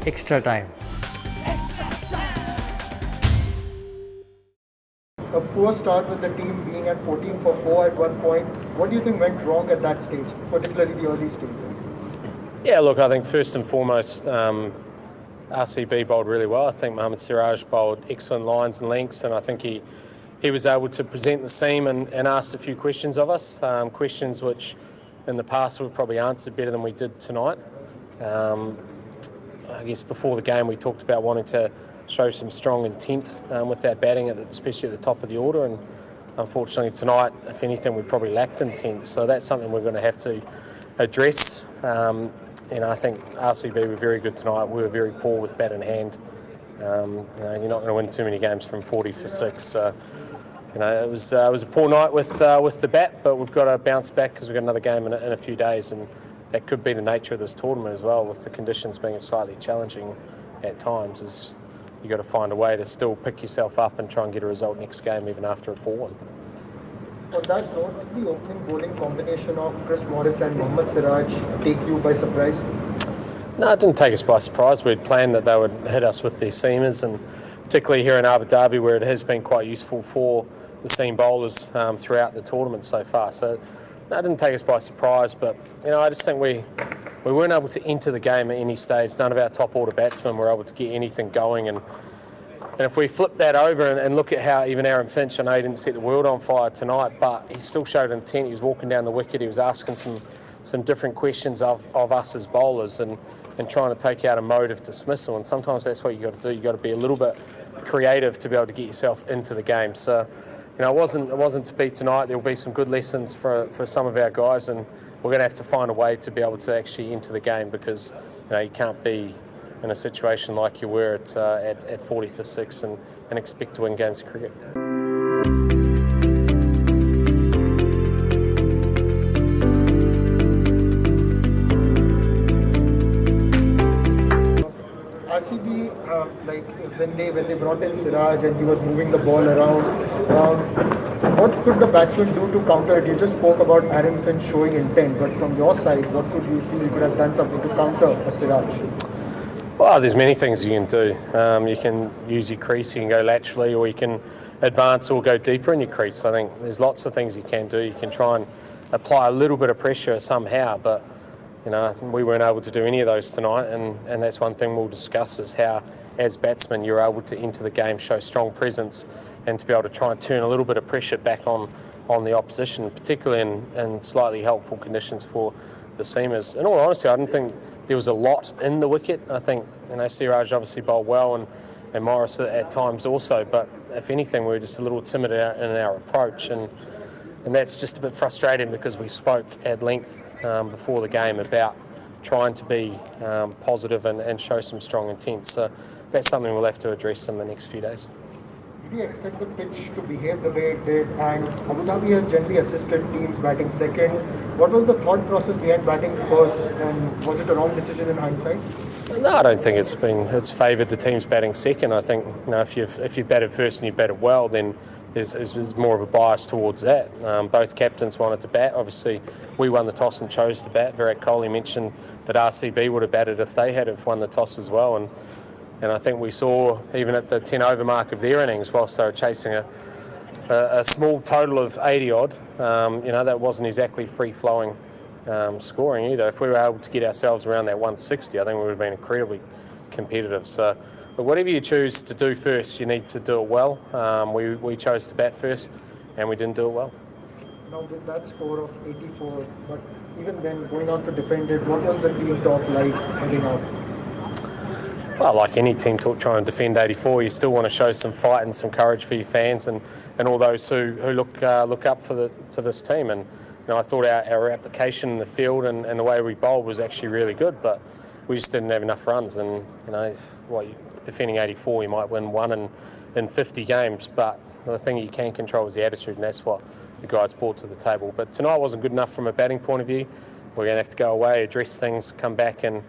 extra time. A poor start with the team being at 14 for 4 at one point. What do you think went wrong at that stage, particularly the early stage? Yeah, look, I think first and foremost, RCB bowled really well. I think Mohammad Siraj bowled excellent lines and lengths, and I think he was able to present the seam and asked a few questions of us, questions which in the past we've probably answered better than we did tonight. I guess before the game we talked about wanting to show some strong intent with our batting, especially at the top of the order, and unfortunately tonight, if anything, we probably lacked intent. So that's something we're going to have to address. I think RCB were very good tonight. We were very poor with bat in hand. You're not going to win too many games from 40 for 6. So, it was a poor night with the bat, but we've got to bounce back because we've got another game in a few days, and that could be the nature of this tournament as well, with the conditions being slightly challenging at times. Is you've got to find a way to still pick yourself up and try and get a result next game, even after a poor one. On that note, did the opening bowling combination of Chris Morris and Mohammad Siraj take you by surprise? No, it didn't take us by surprise. We'd planned that they would hit us with their seamers, and particularly here in Abu Dhabi, where it has been quite useful for the seam bowlers throughout the tournament so far. So no, it didn't take us by surprise, but I just think we weren't able to enter the game at any stage. None of our top order batsmen were able to get anything going, and if we flip that over and look at how even Aaron Finch, I know he didn't set the world on fire tonight, but he still showed intent. He was walking down the wicket, he was asking some different questions of us as bowlers, and trying to take out a mode of dismissal, and sometimes that's what you've got to do. You've got to be a little bit creative to be able to get yourself into the game. So it wasn't to be tonight. There will be some good lessons for some of our guys, and we're going to have to find a way to be able to actually enter the game, because you can't be in a situation like you were at 40 for 6 and expect to win games of cricket. RCB, when they brought in Siraj and he was moving the ball around, what could the batsmen do to counter it? You just spoke about Aaron Finch showing intent, but from your side, what could you feel you could have done something to counter a Siraj? Well, there's many things you can do. You can use your crease, you can go laterally, or you can advance or go deeper in your crease. I think there's lots of things you can do. You can try and apply a little bit of pressure somehow, but we weren't able to do any of those tonight, and that's one thing we'll discuss, is how, as batsmen, you're able to enter the game, show strong presence, and to be able to try and turn a little bit of pressure back on the opposition, particularly in slightly helpful conditions for the seamers. In all honesty, I didn't think there was a lot in the wicket. I think Siraj obviously bowled well, and Morris at times also, but if anything, we were just a little timid in our approach, and that's just a bit frustrating, because we spoke at length before the game about trying to be positive and show some strong intent. So that's something we'll have to address in the next few days. Did you expect the pitch to behave the way it did? And Abu Dhabi has generally assisted teams batting second. What was the thought process behind batting first, and was it a wrong decision in hindsight? No, I don't think it's favoured the teams batting second. I think if you've batted first and you've batted well, then there's more of a bias towards that. Both captains wanted to bat. Obviously, we won the toss and chose to bat. Virat Kohli mentioned that RCB would have batted if they had won the toss as well, and I think we saw, even at the 10 over mark of their innings, whilst they were chasing a small total of 80 odd, that wasn't exactly free flowing scoring either. If we were able to get ourselves around that 160, I think we would have been incredibly competitive. So, but whatever you choose to do first, you need to do it well. We chose to bat first, and we didn't do it well. Now with that score of 84, but even then going on to defend it, what was the team talk like heading out? Well, like any team talk trying to defend 84, you still want to show some fight and some courage for your fans and all those who look up to this team. And I thought our application in the field and the way we bowled was actually really good, but we just didn't have enough runs. And defending 84, you might win one in 50 games, but the thing you can control is the attitude, and that's what the guys brought to the table. But tonight wasn't good enough from a batting point of view. We're going to have to go away, address things, come back in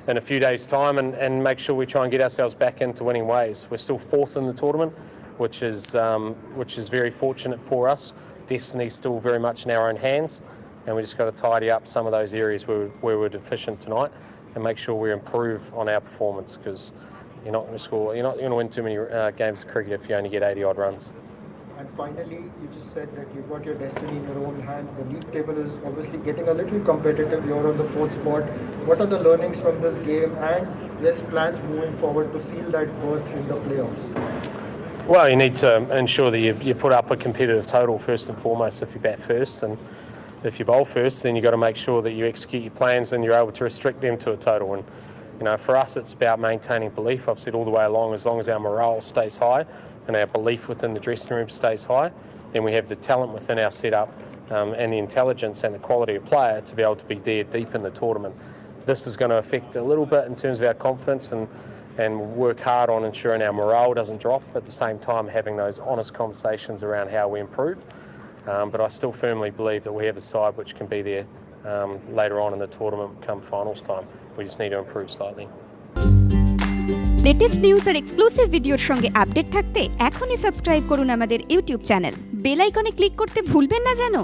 a few days' time and make sure we try and get ourselves back into winning ways. We're still fourth in the tournament, which is very fortunate for us. Destiny's still very much in our own hands, and we just got to tidy up some of those areas where we're deficient tonight. and make sure we improve on our performance, because you're not going to win too many games of cricket if you only get 80 odd runs. And finally, you just said that you've got your destiny in your own hands. The league table is obviously getting a little competitive. You're on the 4th spot. What are the learnings from this game, and yes, plans moving forward to seal that berth in the playoffs? Well, you need to ensure that you put up a competitive total first and foremost if you bat first, and if you bowl first, then you've got to make sure that you execute your plans and you're able to restrict them to a total. And for us, it's about maintaining belief. I've said all the way along, as long as our morale stays high and our belief within the dressing room stays high, then we have the talent within our setup and the intelligence and the quality of player to be able to be there deep in the tournament. This is going to affect a little bit in terms of our confidence, and work hard on ensuring our morale doesn't drop, at the same time having those honest conversations around how we improve. But I still firmly believe that we have a side which can be there later on in the tournament come finals time. We just need to improve slightly. Latest news আর exclusive ভিডিওর সঙ্গে update থাকতে এখনই subscribe করুন আমাদের YouTube channel. Bell আইকনে click করতে ভুলবেন না যেন।